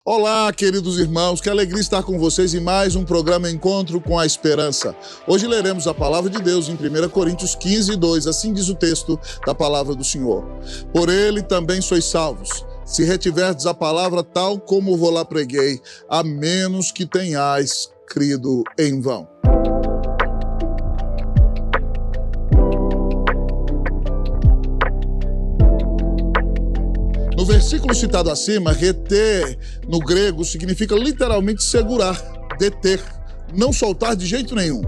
Olá, queridos irmãos, que alegria estar com vocês em mais um programa Encontro com a Esperança. Hoje leremos a palavra de Deus em 1 Coríntios 15, 2, assim diz o texto da palavra do Senhor. Por ele também sois salvos, se retiverdes a palavra tal como vou lá preguei, a menos que tenhais crido em vão. No versículo citado acima, reter no grego significa literalmente segurar, deter, não soltar de jeito nenhum,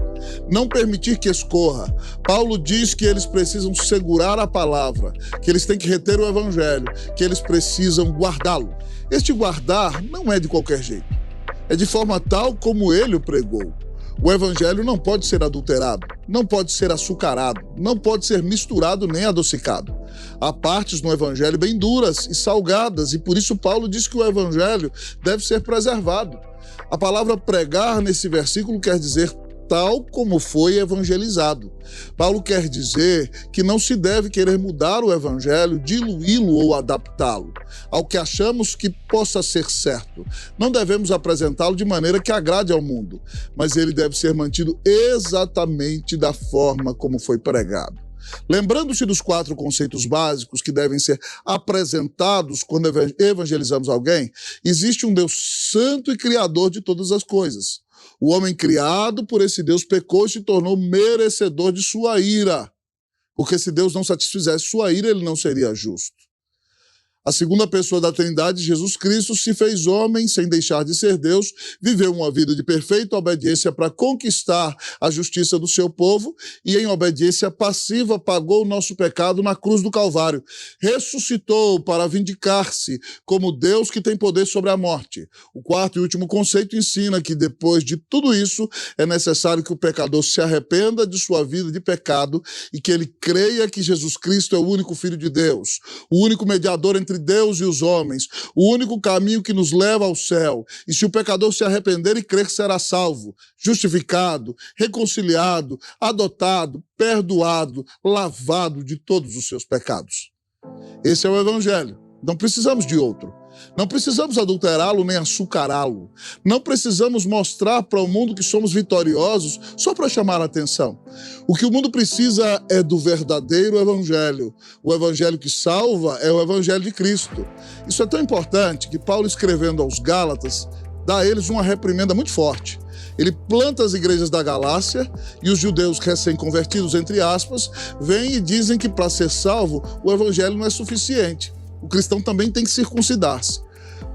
não permitir que escorra. Paulo diz que eles precisam segurar a palavra, que eles têm que reter o evangelho, que eles precisam guardá-lo. Este guardar não é de qualquer jeito, é de forma tal como ele o pregou. O evangelho não pode ser adulterado, não pode ser açucarado, não pode ser misturado nem adocicado. Há partes no evangelho bem duras e salgadas, e por isso Paulo diz que o evangelho deve ser preservado. A palavra pregar nesse versículo quer dizer tal como foi evangelizado. Paulo quer dizer que não se deve querer mudar o evangelho, diluí-lo ou adaptá-lo ao que achamos que possa ser certo. Não devemos apresentá-lo de maneira que agrade ao mundo, mas ele deve ser mantido exatamente da forma como foi pregado. Lembrando-se dos 4 conceitos básicos que devem ser apresentados quando evangelizamos alguém, existe um Deus santo e criador de todas as coisas. O homem criado por esse Deus pecou e se tornou merecedor de sua ira, porque se Deus não satisfizesse sua ira, ele não seria justo. A segunda pessoa da Trindade, Jesus Cristo, se fez homem sem deixar de ser Deus, viveu uma vida de perfeita obediência para conquistar a justiça do seu povo e, em obediência passiva, pagou o nosso pecado na cruz do Calvário. Ressuscitou para vindicar-se como Deus que tem poder sobre a morte. O quarto e último conceito ensina que, depois de tudo isso, é necessário que o pecador se arrependa de sua vida de pecado e que ele creia que Jesus Cristo é o único Filho de Deus, o único mediador entre Deus e os homens, o único caminho que nos leva ao céu. E se o pecador se arrepender e crer, será salvo, justificado, reconciliado, adotado, perdoado, lavado de todos os seus pecados. Esse é o evangelho. Não precisamos de outro. Não precisamos adulterá-lo nem açucará-lo. Não precisamos mostrar para o mundo que somos vitoriosos só para chamar a atenção. O que o mundo precisa é do verdadeiro evangelho. O evangelho que salva é o evangelho de Cristo. Isso é tão importante que Paulo, escrevendo aos Gálatas, dá a eles uma reprimenda muito forte. Ele planta as igrejas da Galácia e os judeus recém-convertidos, entre aspas, vêm e dizem que para ser salvo o evangelho não é suficiente. O cristão também tem que circuncidar-se.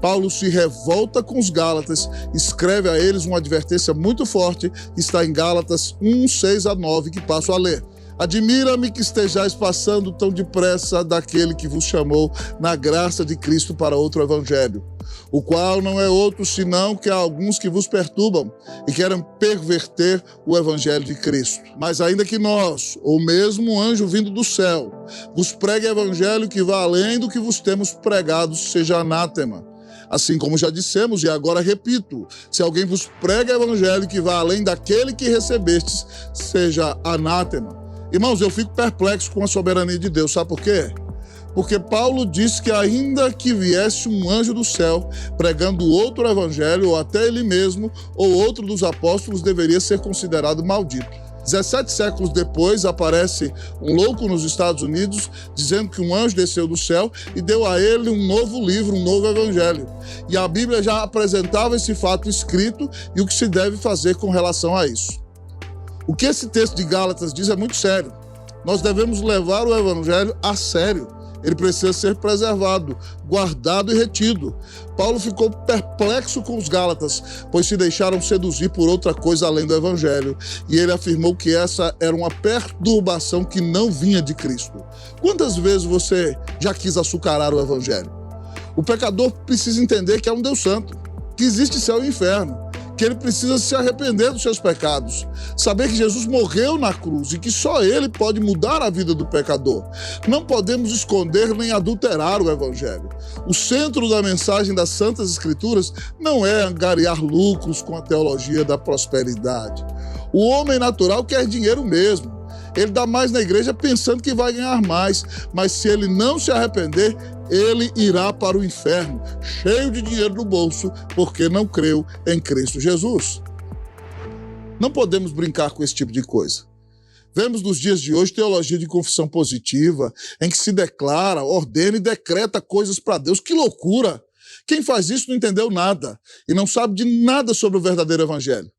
Paulo se revolta com os Gálatas, escreve a eles uma advertência muito forte, que está em Gálatas 1, 6 a 9, que passo a ler. Admira-me que estejais passando tão depressa daquele que vos chamou na graça de Cristo para outro evangelho, o qual não é outro senão que há alguns que vos perturbam e querem perverter o evangelho de Cristo. Mas ainda que nós, ou mesmo um anjo vindo do céu, vos pregue evangelho que vá além do que vos temos pregado, seja anátema. Assim como já dissemos, e agora repito, se alguém vos prega evangelho que vá além daquele que recebestes, seja anátema. Irmãos, eu fico perplexo com a soberania de Deus, sabe por quê? Porque Paulo disse que ainda que viesse um anjo do céu pregando outro evangelho, ou até ele mesmo, ou outro dos apóstolos, deveria ser considerado maldito. 17 séculos depois, aparece um louco nos Estados Unidos dizendo que um anjo desceu do céu e deu a ele um novo livro, um novo evangelho. E a Bíblia já apresentava esse fato escrito e o que se deve fazer com relação a isso. O que esse texto de Gálatas diz é muito sério. Nós devemos levar o evangelho a sério. Ele precisa ser preservado, guardado e retido. Paulo ficou perplexo com os Gálatas, pois se deixaram seduzir por outra coisa além do evangelho. E ele afirmou que essa era uma perturbação que não vinha de Cristo. Quantas vezes você já quis açucarar o evangelho? O pecador precisa entender que há um Deus santo, que existe céu e inferno, que ele precisa se arrepender dos seus pecados, saber que Jesus morreu na cruz e que só ele pode mudar a vida do pecador. Não podemos esconder nem adulterar o evangelho. O centro da mensagem das Santas Escrituras não é angariar lucros com a teologia da prosperidade. O homem natural quer dinheiro mesmo. Ele dá mais na igreja pensando que vai ganhar mais, mas se ele não se arrepender, ele irá para o inferno, cheio de dinheiro no bolso, porque não creu em Cristo Jesus. Não podemos brincar com esse tipo de coisa. Vemos nos dias de hoje teologia de confissão positiva, em que se declara, ordena e decreta coisas para Deus. Que loucura! Quem faz isso não entendeu nada e não sabe de nada sobre o verdadeiro evangelho.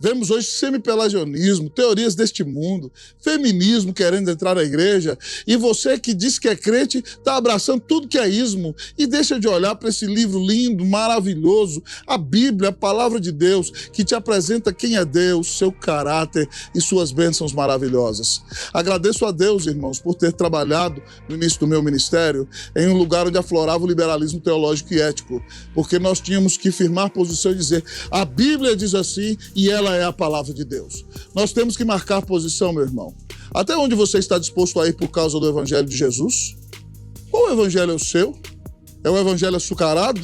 Vemos hoje semipelagianismo, teorias deste mundo, feminismo querendo entrar na igreja, e você que diz que é crente está abraçando tudo que é ismo e deixa de olhar para esse livro lindo, maravilhoso, a Bíblia, a palavra de Deus, que te apresenta quem é Deus, seu caráter e suas bênçãos maravilhosas. Agradeço a Deus, irmãos, por ter trabalhado no início do meu ministério em um lugar onde aflorava o liberalismo teológico e ético, porque nós tínhamos que firmar posição e dizer, a Bíblia diz assim e ela é a palavra de Deus. Nós temos que marcar posição, meu irmão. Até onde você está disposto a ir por causa do evangelho de Jesus? Qual evangelho é o seu? É o evangelho açucarado?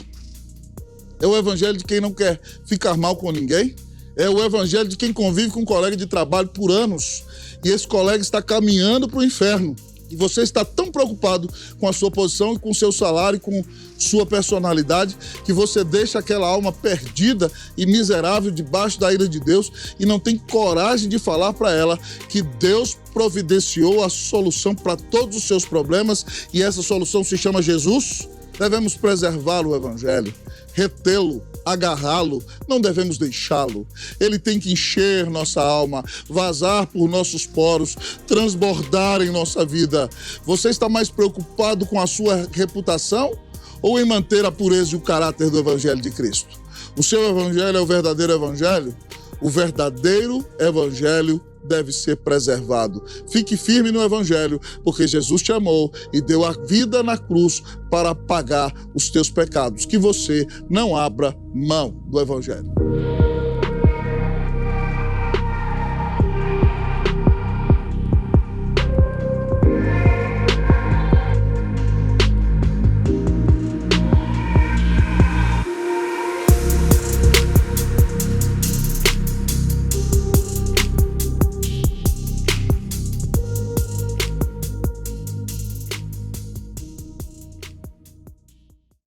É o evangelho de quem não quer ficar mal com ninguém? É o evangelho de quem convive com um colega de trabalho por anos e esse colega está caminhando para o inferno? E você está tão preocupado com a sua posição e com o seu salário e com sua personalidade que você deixa aquela alma perdida e miserável debaixo da ira de Deus e não tem coragem de falar para ela que Deus providenciou a solução para todos os seus problemas e essa solução se chama Jesus? Devemos preservar o evangelho, retê-lo, agarrá-lo, não devemos deixá-lo. Ele tem que encher nossa alma, vazar por nossos poros, transbordar em nossa vida. Você está mais preocupado com a sua reputação ou em manter a pureza e o caráter do evangelho de Cristo? O seu evangelho é o verdadeiro evangelho? O verdadeiro evangelho deve ser preservado. Fique firme no evangelho, porque Jesus te amou e deu a vida na cruz para pagar os teus pecados. Que você não abra mão do evangelho.